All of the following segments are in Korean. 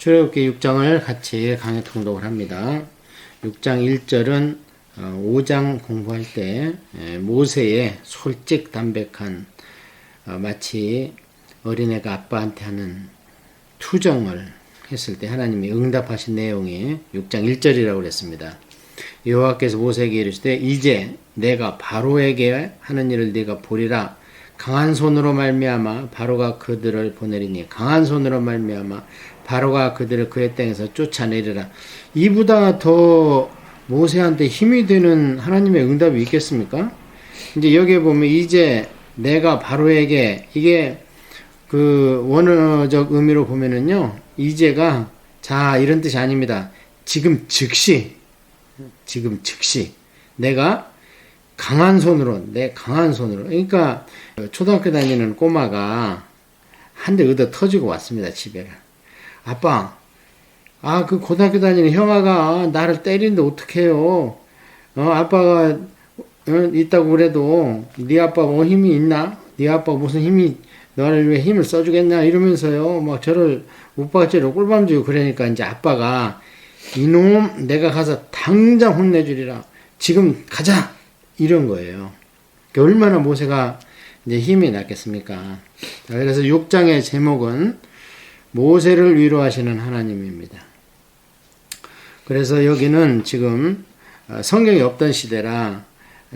출애굽기 6장을 같이 강의 통독을 합니다. 6장 1절은 5장 공부할 때 모세의 솔직 담백한 마치 어린애가 아빠한테 하는 투정을 했을 때 하나님이 응답하신 내용이 6장 1절이라고 그랬습니다. 여호와께서 모세에게 이르시되 이제 내가 바로에게 하는 일을 네가 보리라. 강한 손으로 말미암아 바로가 그들을 보내리니 강한 손으로 말미암아 바로가 그들을 그의 땅에서 쫓아내리라. 이보다 더 모세한테 힘이 되는 하나님의 응답이 있겠습니까? 이제 여기에 보면 이제 내가 바로에게, 이게 그 원어적 의미로 보면은요, 이제가 자 이런 뜻이 아닙니다. 지금 즉시 내가 강한 손으로, 내 강한 손으로. 그러니까 초등학교 다니는 꼬마가 한 대 얻어 터지고 왔습니다, 집에. 아빠, 그 고등학교 다니는 형아가 나를 때리는데 어떡해요? 아빠가 있다고 그래도 네 아빠 뭐 힘이 있나? 네 아빠 무슨 힘이 너를 왜 힘을 써주겠냐? 이러면서요, 막 저를 웃박지로 꿀밤 주고 그러니까 이제 아빠가 이놈 내가 가서 당장 혼내주리라. 지금 가자. 이런 거예요. 얼마나 모세가 이제 힘이 났겠습니까? 그래서 6장의 제목은 모세를 위로하시는 하나님입니다. 그래서 여기는 지금 성경이 없던 시대라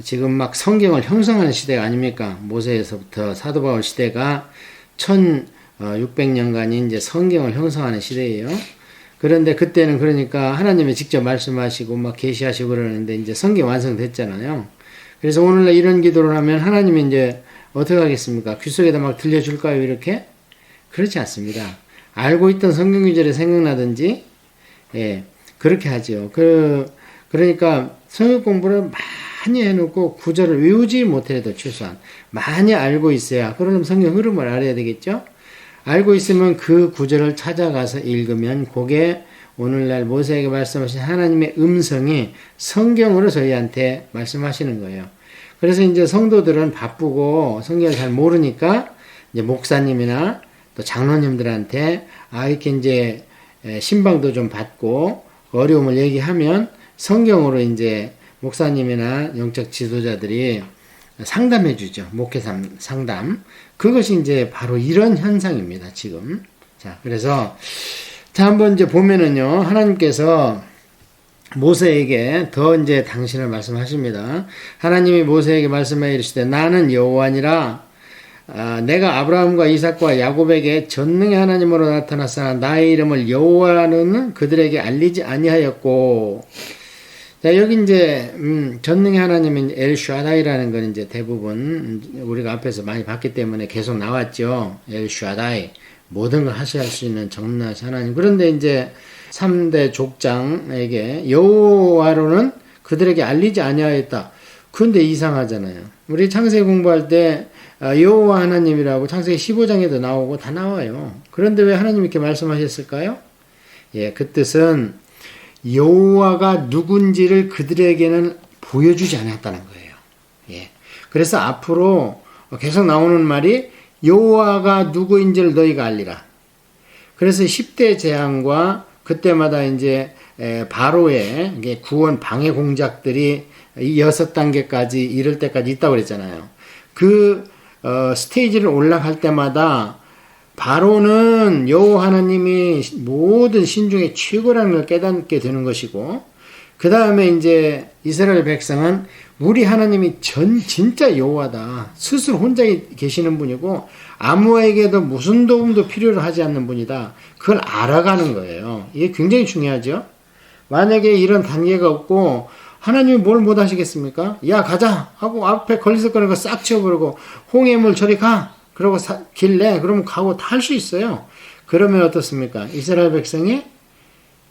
지금 막 성경을 형성하는 시대가 아닙니까? 모세에서부터 사도 바울 시대가 1600년간이 이제 성경을 형성하는 시대예요. 그런데 그때는 그러니까 하나님이 직접 말씀하시고 막 계시하시고 그러는데 이제 성경 완성됐잖아요. 그래서 오늘날 이런 기도를 하면 하나님이 이제 어떻게 하겠습니까? 귀 속에다 막 들려줄까요? 이렇게? 그렇지 않습니다. 알고 있던 성경 구절이 생각나든지, 그렇게 하죠. 그러니까 성경 공부를 많이 해놓고 구절을 외우지 못해도 최소한 많이 알고 있어야, 그러면 성경 흐름을 알아야 되겠죠? 알고 있으면 그 구절을 찾아가서 읽으면 그게 오늘날 모세에게 말씀하신 하나님의 음성이 성경으로 저희한테 말씀하시는 거예요. 그래서 이제 성도들은 바쁘고 성경을 잘 모르니까 이제 목사님이나 또 장로님들한테 이렇게 이제 신방도 좀 받고 어려움을 얘기하면 성경으로 이제 목사님이나 영적 지도자들이 상담해 주죠. 목회 상담. 그것이 이제 바로 이런 현상입니다, 지금. 자, 그래서 한번 이제 보면은요, 하나님께서 모세에게 더 이제 당신을 말씀하십니다. 하나님이 모세에게 말씀하여 이르시되 나는 여호와니라. 내가 아브라함과 이삭과 야곱에게 전능의 하나님으로 나타났으나 나의 이름을 여호와는 그들에게 알리지 아니하였고. 자, 여기 이제 전능의 하나님인 엘샤다이라는 건 이제 대부분 우리가 앞에서 많이 봤기 때문에 계속 나왔죠. 엘샤다이. 모든 걸 하셔야 할 수 있는 전능하신 하나님. 그런데 이제 3대 족장에게 여호와로는 그들에게 알리지 아니하였다. 그런데 이상하잖아요. 우리 창세기 공부할 때 여호와 하나님이라고 창세기 15장에도 나오고 다 나와요. 그런데 왜 하나님 이렇게 말씀하셨을까요? 그 뜻은 여호와가 누군지를 그들에게는 보여주지 않았다는 거예요. 그래서 앞으로 계속 나오는 말이 여호와가 누구인지를 너희가 알리라. 그래서 10대 재앙과 그때마다 이제 바로의 구원 방해 공작들이 6단계까지 이를 때까지 있다고 그랬잖아요. 그 스테이지를 올라갈 때마다 바로는 여호와 하나님이 모든 신 중에 최고라는 걸 깨닫게 되는 것이고, 그 다음에 이제 이스라엘 백성은 우리 하나님이 진짜 여호와다. 스스로 혼자 계시는 분이고 아무에게도 무슨 도움도 필요로 하지 않는 분이다. 그걸 알아가는 거예요. 이게 굉장히 중요하죠. 만약에 이런 단계가 없고 하나님이 뭘 못 하시겠습니까? 야 가자 하고 앞에 걸리석거리는 거 싹 치워버리고 홍해물 저리 가. 그러고 길 내. 그러면 가고 다 할 수 있어요. 그러면 어떻습니까? 이스라엘 백성이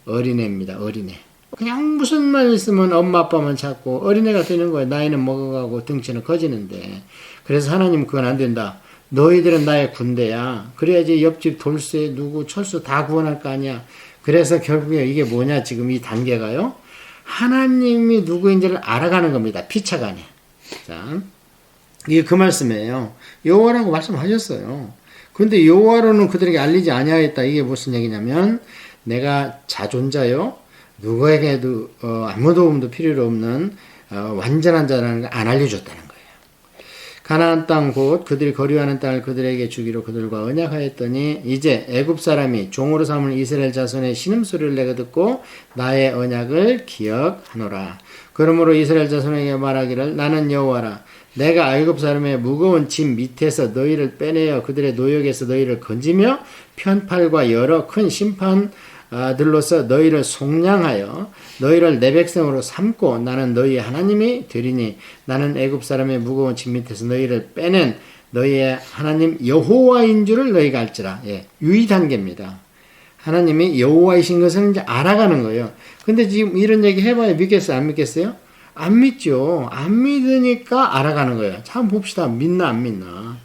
어린애입니다. 어린애. 그냥 무슨 말 있으면 엄마 아빠만 찾고 어린애가 되는 거예요. 나이는 먹어가고 등치는 커지는데. 그래서 하나님은 그건 안 된다. 너희들은 나의 군대야. 그래야지 옆집 돌쇠 누구 철수 다 구원할 거 아니야. 그래서 결국에 이게 뭐냐 지금 이 단계가요. 하나님이 누구인지를 알아가는 겁니다. 피차간에. 자, 이게 그 말씀이에요. 여호와라고 말씀하셨어요. 근데 여호와로는 그들에게 알리지 아니하였다. 이게 무슨 얘기냐면 내가 자존자요. 누구에게도 아무 도움도 필요 없는 완전한 자라는 걸 안 알려줬다는 거예요. 가나안 땅 곧 그들이 거류하는 땅을 그들에게 주기로 그들과 언약하였더니 이제 애굽 사람이 종으로 삼은 이스라엘 자손의 신음소리를 내가 듣고 나의 언약을 기억하노라. 그러므로 이스라엘 자손에게 말하기를 나는 여호와라. 내가 애굽 사람의 무거운 짐 밑에서 너희를 빼내어 그들의 노역에서 너희를 건지며 편팔과 여러 큰 심판들로서 너희를 속량하여 너희를 내 백성으로 삼고 나는 너희의 하나님이 되리니 나는 애굽 사람의 무거운 짐 밑에서 너희를 빼낸 너희의 하나님 여호와인 줄을 너희가 알지라. 예, 유의 단계입니다. 하나님이 여호와이신 것을 이제 알아가는 거예요. 근데 지금 이런 얘기 해봐야 믿겠어요? 안 믿겠어요? 안 믿죠. 안 믿으니까 알아가는 거예요. 참 봅시다. 믿나 안 믿나.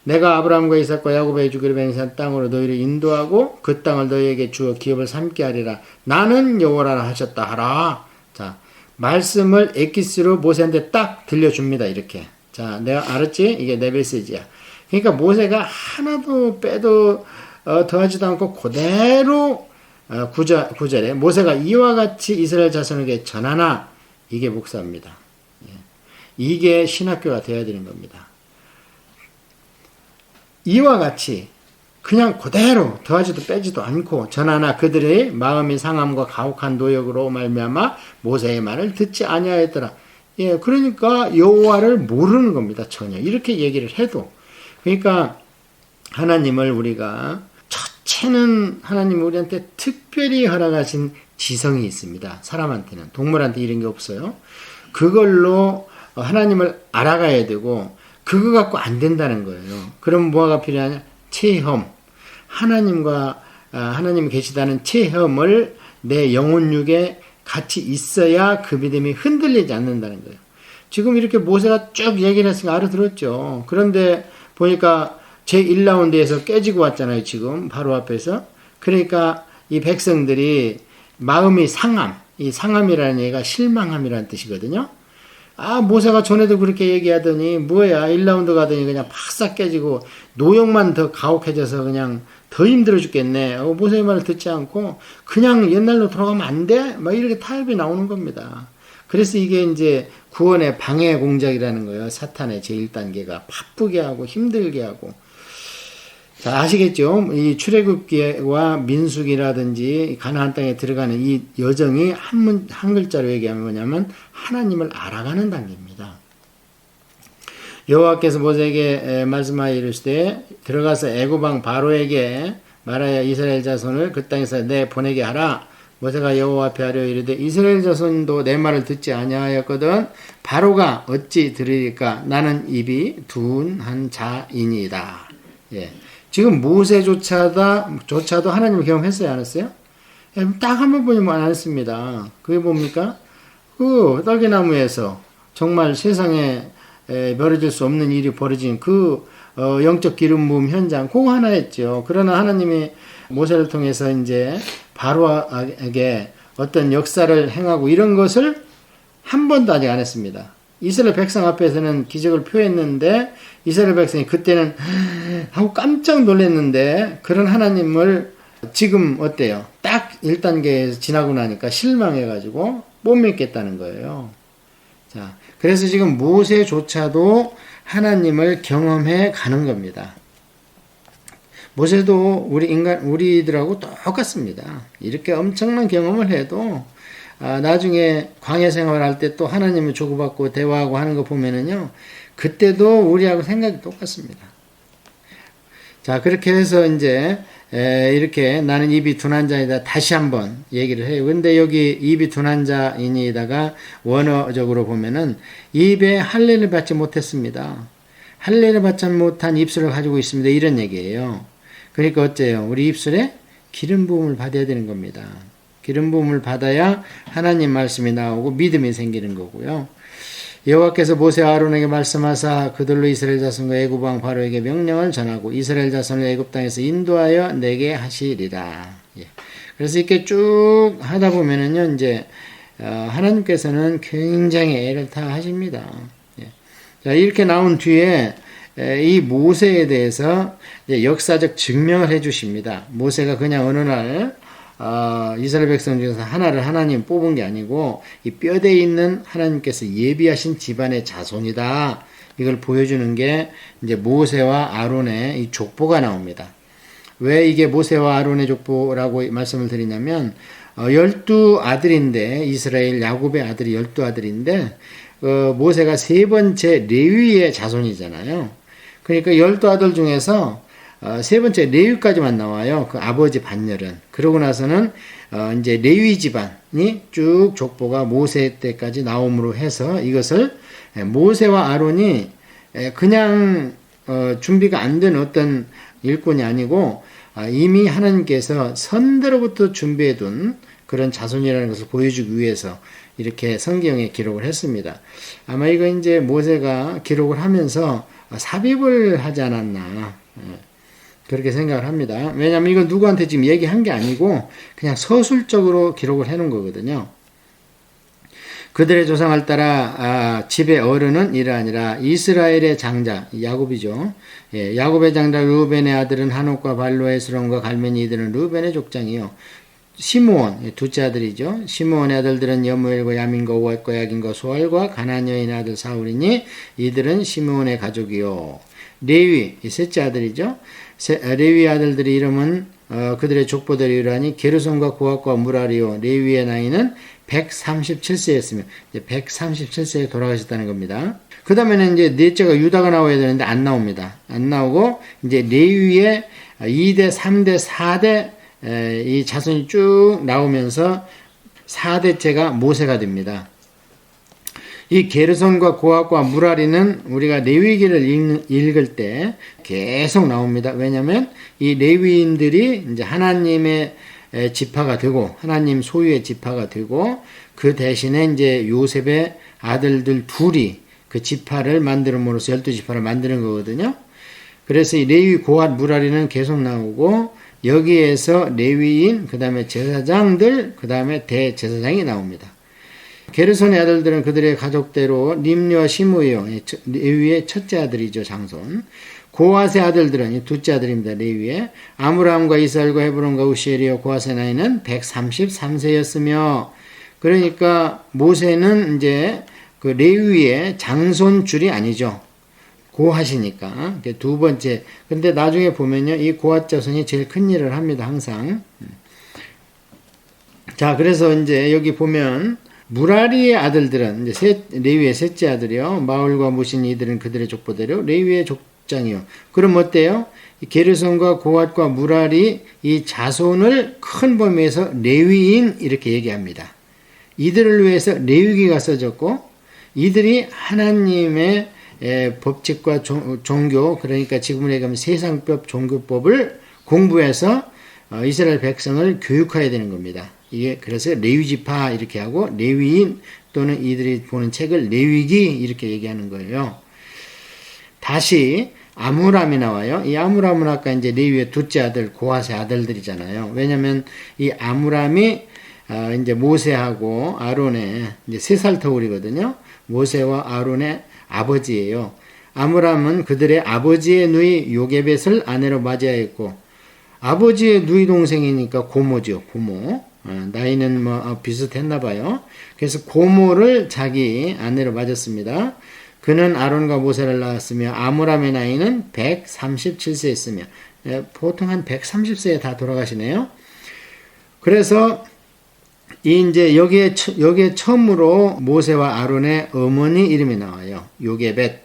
내가 아브라함과 이삭과 야곱에게 주기로 맹세한 땅으로 너희를 인도하고 그 땅을 너희에게 주어 기업을 삼게 하리라. 나는 여호와라 하셨다 하라. 자, 말씀을 엑기스로 모세한테 딱 들려줍니다. 이렇게. 자, 내가 알았지? 이게 내 메시지야. 그러니까 모세가 하나도 빼도 더하지도 않고 그대로 9절에 모세가 이와 같이 이스라엘 자손에게 전하나 이게 목사입니다. 이게 신학교가 되어야 되는 겁니다. 이와 같이 그냥 그대로 더하지도 빼지도 않고 전하나 그들의 마음이 상함과 가혹한 노역으로 말미암아 모세의 말을 듣지 아니하였더라. 예, 그러니까 여호와를 모르는 겁니다. 전혀 이렇게 얘기를 해도. 그러니까 하나님을 우리가 첫째는 하나님 우리한테 특별히 허락하신 지성이 있습니다. 사람한테는. 동물한테 이런 게 없어요. 그걸로 하나님을 알아가야 되고 그거 갖고 안 된다는 거예요. 그럼 뭐가 필요하냐? 체험. 하나님과 하나님이 계시다는 체험을 내 영혼육에 같이 있어야 그 믿음이 흔들리지 않는다는 거예요. 지금 이렇게 모세가 쭉 얘기를 했으니까 알아들었죠. 그런데 보니까 제1라운드에서 깨지고 왔잖아요. 지금 바로 앞에서. 그러니까 이 백성들이 마음이 상함. 이 상함이라는 얘기가 실망함이라는 뜻이거든요. 아, 모세가 전에도 그렇게 얘기하더니 뭐야 1라운드 가더니 그냥 팍싹 깨지고 노역만 더 가혹해져서 그냥 더 힘들어 죽겠네. 모세의 말을 듣지 않고 그냥 옛날로 돌아가면 안 돼? 막 이렇게 타협이 나오는 겁니다. 그래서 이게 이제 구원의 방해 공작이라는 거예요. 사탄의 제1단계가 바쁘게 하고 힘들게 하고. 자, 아시겠죠? 이 출애굽기와 민수기라든지 가나안 땅에 들어가는 이 여정이 한 글자로 얘기하면 뭐냐면 하나님을 알아가는 단계입니다. 여호와께서 모세에게 말씀하여 이르시되 들어가서 애굽 왕 바로에게 말하여 이스라엘 자손을 그 땅에서 내 보내게 하라. 모세가 여호와 앞에 하려 이르되 이스라엘 자손도 내 말을 듣지 아니하였거든 바로가 어찌 들으리까 나는 입이 둔한 자이니이다. 예. 지금 모세조차도 하나님을 경험했어요, 안 했어요? 딱 한번 보면 안 했습니다. 그게 뭡니까? 그 딸기나무에서 정말 세상에 벌어질 수 없는 일이 벌어진 그 영적 기름 부음 현장, 그거 하나 했죠. 그러나 하나님이 모세를 통해서 이제 바로에게 어떤 역사를 행하고 이런 것을 한 번도 아직 안 했습니다. 이스라엘 백성 앞에서는 기적을 표했는데 이스라엘 백성이 그때는 하고 깜짝 놀랐는데 그런 하나님을 지금 어때요? 딱 1단계에서 지나고 나니까 실망해가지고 못 믿겠다는 거예요. 자, 그래서 지금 모세조차도 하나님을 경험해 가는 겁니다. 모세도 우리들하고 똑같습니다. 이렇게 엄청난 경험을 해도 나중에 광야 생활할 때 또 하나님을 조구받고 대화하고 하는 거 보면은요, 그때도 우리하고 생각이 똑같습니다. 자, 그렇게 해서 이제 이렇게 나는 입이 둔한 자이다 다시 한번 얘기를 해요. 근데 여기 입이 둔한 자이니다가 원어적으로 보면은 입에 할례를 받지 못했습니다. 할례를 받지 못한 입술을 가지고 있습니다. 이런 얘기예요. 그러니까 어째요? 우리 입술에 기름 부음을 받아야 되는 겁니다. 기름 부음을 받아야 하나님 말씀이 나오고 믿음이 생기는 거고요. 여호와께서 모세와 아론에게 말씀하사 그들로 이스라엘 자손과 애굽 왕 바로에게 명령을 전하고 이스라엘 자손을 애굽 땅에서 인도하여 내게 하시리라. 예. 그래서 이렇게 쭉 하다 보면은요, 이제 하나님께서는 굉장히 애를 다 하십니다. 예. 자, 이렇게 나온 뒤에 이 모세에 대해서 이제 역사적 증명을 해주십니다. 모세가 그냥 어느 날 이스라엘 백성 중에서 하나를 하나님 뽑은 게 아니고 이 뼈대에 있는 하나님께서 예비하신 집안의 자손이다. 이걸 보여주는 게 이제 모세와 아론의 이 족보가 나옵니다. 왜 이게 모세와 아론의 족보라고 말씀을 드리냐면 12아들인데 이스라엘 야곱의 아들이 12아들인데 모세가 세 번째 레위의 자손이잖아요. 그러니까 12아들 중에서 세 번째 레위까지만 나와요. 그 아버지 반열은. 그러고 나서는 이제 레위 집안이 쭉 족보가 모세 때까지 나옴으로 해서 이것을 모세와 아론이 그냥 준비가 안 된 어떤 일꾼이 아니고 이미 하나님께서 선대로부터 준비해둔 그런 자손이라는 것을 보여주기 위해서 이렇게 성경에 기록을 했습니다. 아마 이거 이제 모세가 기록을 하면서 삽입을 하지 않았나 그렇게 생각을 합니다. 왜냐하면 이건 누구한테 지금 얘기한 게 아니고 그냥 서술적으로 기록을 해놓은 거거든요. 그들의 조상을 따라 집의 어른은 이러하니라. 이스라엘의 장자 야곱이죠. 야곱의 장자 르우벤의 아들은 한옥과 발로의 에스론과 갈멜이 이들은 르우벤의 족장이요. 시므온 둘째 아들이죠. 시므온의 아들들은 여무엘과 야민과 오앗과 야긴과 소알과 가나안 여인의 아들 사울이니 이들은 시므온의 가족이요. 레위 셋째 아들이죠. 레위 아들들의 이름은 그들의 족보대로 이르하니 게르손과 고핫과 무라리요. 레위의 나이는 137세였으며 137세에 돌아가셨다는 겁니다. 그 다음에는 이제 넷째가 유다가 나와야 되는데 안 나옵니다. 안 나오고 이제 레위의 2대, 3대, 4대 이 자손이 쭉 나오면서 4대째가 모세가 됩니다. 이 게르손과 고핫과 무라리는 우리가 레위기를 읽을 때 계속 나옵니다. 왜냐하면 이 레위인들이 이제 하나님의 지파가 되고 하나님 소유의 지파가 되고 그 대신에 이제 요셉의 아들들 둘이 그 지파를 만들음으로써 12지파를 만드는 거거든요. 그래서 이 레위 고핫 무라리는 계속 나오고 여기에서 레위인 그 다음에 제사장들 그 다음에 대제사장이 나옵니다. 게르손의 아들들은 그들의 가족대로 림리와 시므이요. 레위의 첫째 아들이죠. 장손. 고핫의 아들들은 둘째 아들입니다. 레위의 아므람과 이스라엘과 헤브론과 우시엘이요. 고핫의 나이는 133세였으며 그러니까 모세는 이제 그 레위의 장손줄이 아니죠. 고핫이니까 두 번째. 근데 나중에 보면요, 이 고핫 자손이 제일 큰 일을 합니다. 항상. 자, 그래서 이제 여기 보면 무라리의 아들들은 이제 레위의 셋째 아들이요. 마울과 무신 이들은 그들의 족보대로 레위의 족장이요. 그럼 어때요? 게르손과 고핫과 무라리 이 자손을 큰 범위에서 레위인 이렇게 얘기합니다. 이들을 위해서 레위기가 써졌고 이들이 하나님의 법칙과 종교 그러니까 지금으로 얘기하면 세상법 종교법을 공부해서 이스라엘 백성을 교육해야 되는 겁니다. 이게 그래서 레위지파 이렇게 하고 레위인 또는 이들이 보는 책을 레위기 이렇게 얘기하는 거예요. 다시 아므람이 나와요. 이 아므람은 아까 이제 레위의 둘째 아들 고핫의 아들들이잖아요. 왜냐하면 이 아므람이 이제 모세하고 아론의 이제 3살 터울이거든요. 모세와 아론의 아버지예요. 아므람은 그들의 아버지의 누이 요게벳을 아내로 맞이하였고 아버지의 누이 동생이니까 고모죠. 고모. 나이는 뭐 비슷했나 봐요. 그래서 고모를 자기 아내로 맞았습니다. 그는 아론과 모세를 낳았으며 아므람의 나이는 137세였으며 보통 한 130세에 다 돌아가시네요. 그래서 이제 여기에 처음으로 모세와 아론의 어머니 이름이 나와요. 요게벳.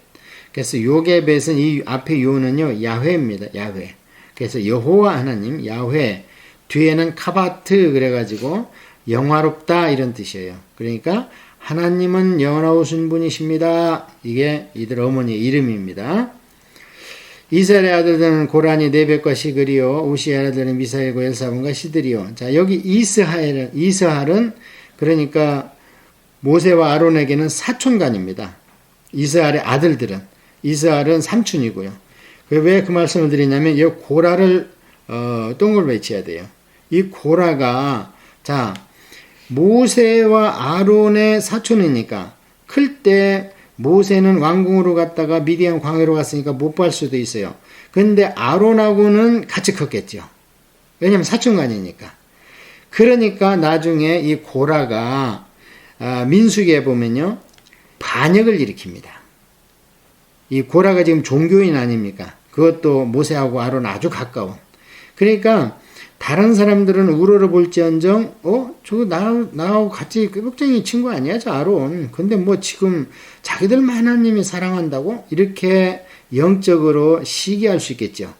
그래서 요게벳은 이 앞에 요는요 야훼입니다. 야훼. 그래서 여호와 하나님 야훼. 뒤에는 카바트 그래가지고 영화롭다 이런 뜻이에요. 그러니까 하나님은 영원하신 분이십니다. 이게 이들 어머니의 이름입니다. 이스라엘의 아들들은 고라니 네벳과 시글이요. 우시의 아들들은 미사엘과 엘사본과 시들이요. 자, 여기 이스할은 그러니까 모세와 아론에게는 사촌간입니다. 이스할의 아들들은. 이스할은 삼촌이고요. 왜 그 말씀을 드리냐면 이 고라를 동그랗게 쳐야 돼요. 이 고라가 자 모세와 아론의 사촌이니까 클 때 모세는 왕궁으로 갔다가 미디안 광야로 갔으니까 못 볼 수도 있어요. 근데 아론하고는 같이 컸겠죠. 왜냐면 사촌간이니까. 그러니까 나중에 이 고라가 민수기에 보면요 반역을 일으킵니다. 이 고라가 지금 종교인 아닙니까? 그것도 모세하고 아론 아주 가까운. 그러니까 다른 사람들은 우러러 볼지언정 저거 나하고 같이 끄북쟁이 친구 아니야 저 아론. 근데 뭐 지금 자기들만 하나님이 사랑한다고 이렇게 영적으로 시기할 수 있겠죠.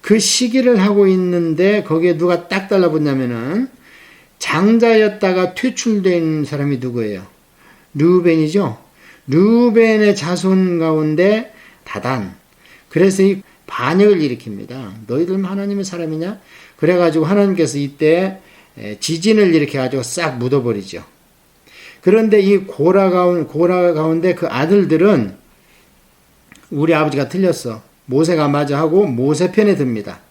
그 시기를 하고 있는데 거기에 누가 딱 달라붙냐면은 장자였다가 퇴출된 사람이 누구예요? 르우벤이죠. 르우벤의 자손 가운데 다단. 그래서 이 반역을 일으킵니다. 너희들만 하나님의 사람이냐? 그래가지고 하나님께서 이때 지진을 일으켜가지고 싹 묻어버리죠. 그런데 이 고라 가운데 그 아들들은 우리 아버지가 틀렸어. 모세가 맞아 하고 모세 편에 듭니다.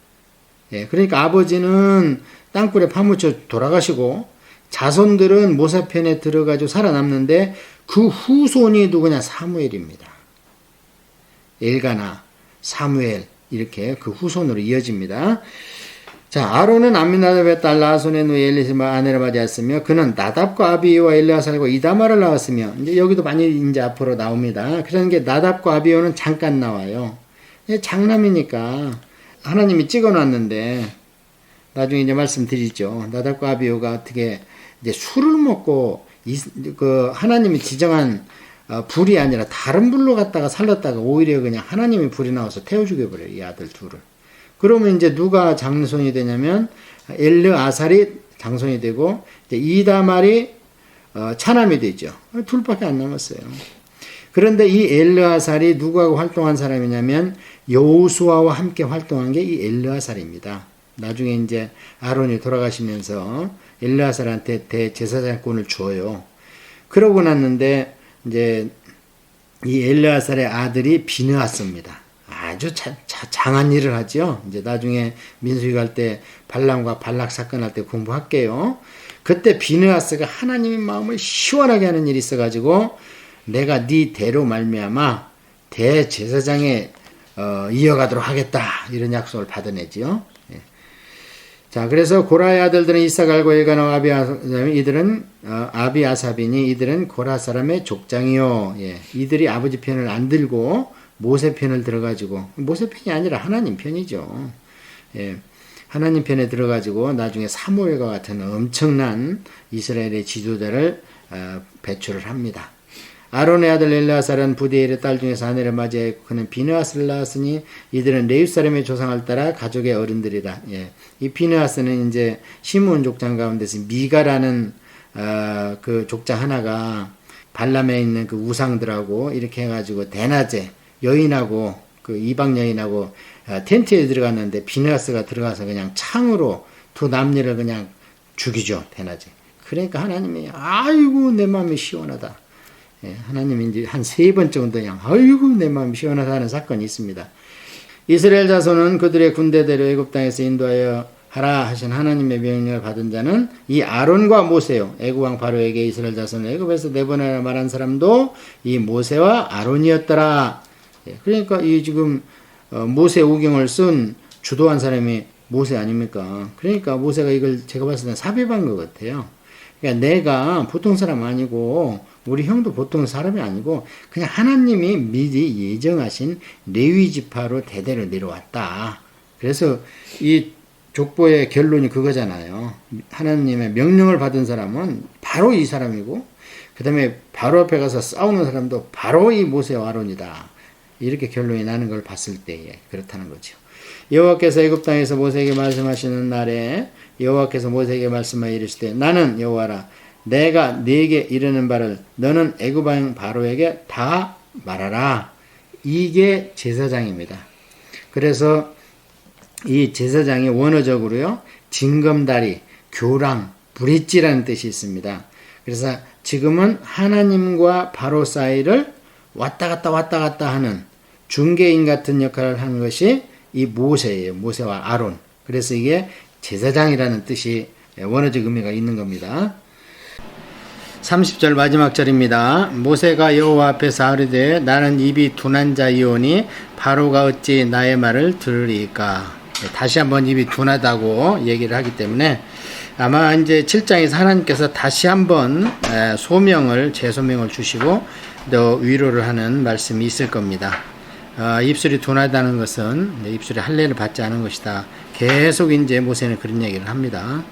그러니까 아버지는 땅굴에 파묻혀 돌아가시고 자손들은 모세 편에 들어가지고 살아남는데 그 후손이 누구냐? 사무엘입니다. 엘가나, 사무엘 이렇게 그 후손으로 이어집니다. 자, 아론은 암미나답의 딸 나손의 누이 엘리사마 아내를 맞이했으며 그는 나답과 아비오와 엘르아살과 이다마를 낳았으며 이제 여기도 많이 이제 앞으로 나옵니다. 그런 게 나답과 아비오는 잠깐 나와요. 장남이니까 하나님이 찍어놨는데 나중에 이제 말씀드리죠. 나답과 아비오가 어떻게 이제 술을 먹고 그 하나님이 지정한 불이 아니라 다른 불로 갔다가 살렸다가 오히려 그냥 하나님이 불이 나와서 태워 죽여버려요. 이 아들 둘을. 그러면 이제 누가 장손이 되냐면 엘르아살이 장손이 되고 이제 이다말이 차남이 되죠. 둘밖에 안 남았어요. 그런데 이 엘르아살이 누구하고 활동한 사람이냐면 여호수아와 함께 활동한 게 이 엘르아살입니다. 나중에 이제 아론이 돌아가시면서 엘르아살한테 대제사장권을 줘요. 그러고 났는데 이제 이 엘르아살의 아들이 비느하스입니다. 아주 장한 일을 하죠. 이제 나중에 민수기 갈 때 발람과 발락 사건 할 때 공부할게요. 그때 비느하스가 하나님의 마음을 시원하게 하는 일이 있어가지고 내가 네 대로 말미암아 대제사장에 이어가도록 하겠다 이런 약속을 받아내지요. 자, 그래서 고라의 아들들은 이사갈과 엘가나와 이들은 아비아삽이니 이들은 고라 사람의 족장이요. 이들이 아버지 편을 안 들고 모세 편을 들어가지고 모세 편이 아니라 하나님 편이죠. 하나님 편에 들어가지고 나중에 사무엘과 같은 엄청난 이스라엘의 지도자를 배출을 합니다. 아론의 아들 엘르아살은 부디엘의 딸 중에서 아내를 맞이하였고 그는 비느하스를 낳았으니 이들은 레위 사람의 조상을 따라 가족의 어른들이라. 이 비느하스는 이제 시므온 족장 가운데서 미가라는 그 족장 하나가 발람에 있는 그 우상들하고 이렇게 해가지고 대낮에 여인하고 그 이방 여인하고 텐트에 들어갔는데 비느하스가 들어가서 그냥 창으로 두 남녀를 그냥 죽이죠. 대낮에. 그러니까 하나님이 아이고 내 마음이 시원하다. 하나님이 이제 한 3번 정도 그냥 아이고 내 마음이 시원하다 하는 사건이 있습니다. 이스라엘 자손은 그들의 군대대로 애굽 땅에서 인도하여 하라 하신 하나님의 명령을 받은 자는 이 아론과 모세요. 애굽 왕 바로에게 이스라엘 자손을 애굽에서 내보내라 말한 사람도 이 모세와 아론이었더라. 그러니까 이 지금 모세 오경을 쓴 주도한 사람이 모세 아닙니까? 그러니까 모세가 이걸 제가 봤을 때는 삽입한 것 같아요. 그러니까 내가 보통 사람 아니고 우리 형도 보통 사람이 아니고 그냥 하나님이 미리 예정하신 레위 지파로 대대로 내려왔다. 그래서 이 족보의 결론이 그거잖아요. 하나님의 명령을 받은 사람은 바로 이 사람이고 그 다음에 바로 앞에 가서 싸우는 사람도 바로 이 모세와 아론이다. 이렇게 결론이 나는 걸 봤을 때에 그렇다는 거죠. 여호와께서 애굽 땅에서 모세에게 말씀하시는 날에 여호와께서 모세에게 말씀하여 이르시되 나는 여호와라 내가 네게 이르는 바를 너는 애굽 왕 바로에게 다 말하라. 이게 제사장입니다. 그래서 이 제사장이 원어적으로요 징검다리, 교랑, 브릿지라는 뜻이 있습니다. 그래서 지금은 하나님과 바로 사이를 왔다 갔다 하는 중개인 같은 역할을 하는 것이 이 모세예요. 모세와 아론. 그래서 이게 제사장이라는 뜻이 원어적 의미가 있는 겁니다. 30절 마지막 절입니다. 모세가 여호와 앞에서 아뢰되 나는 입이 둔한 자이오니 바로가 어찌 나의 말을 들으리까. 다시 한번 입이 둔하다고 얘기를 하기 때문에 아마 이제 7장에서 하나님께서 다시 한번 재소명을 주시고 또 위로를 하는 말씀이 있을 겁니다. 입술이 둔하다는 것은 입술이 할례를 받지 않은 것이다. 계속 이제 모세는 그런 얘기를 합니다.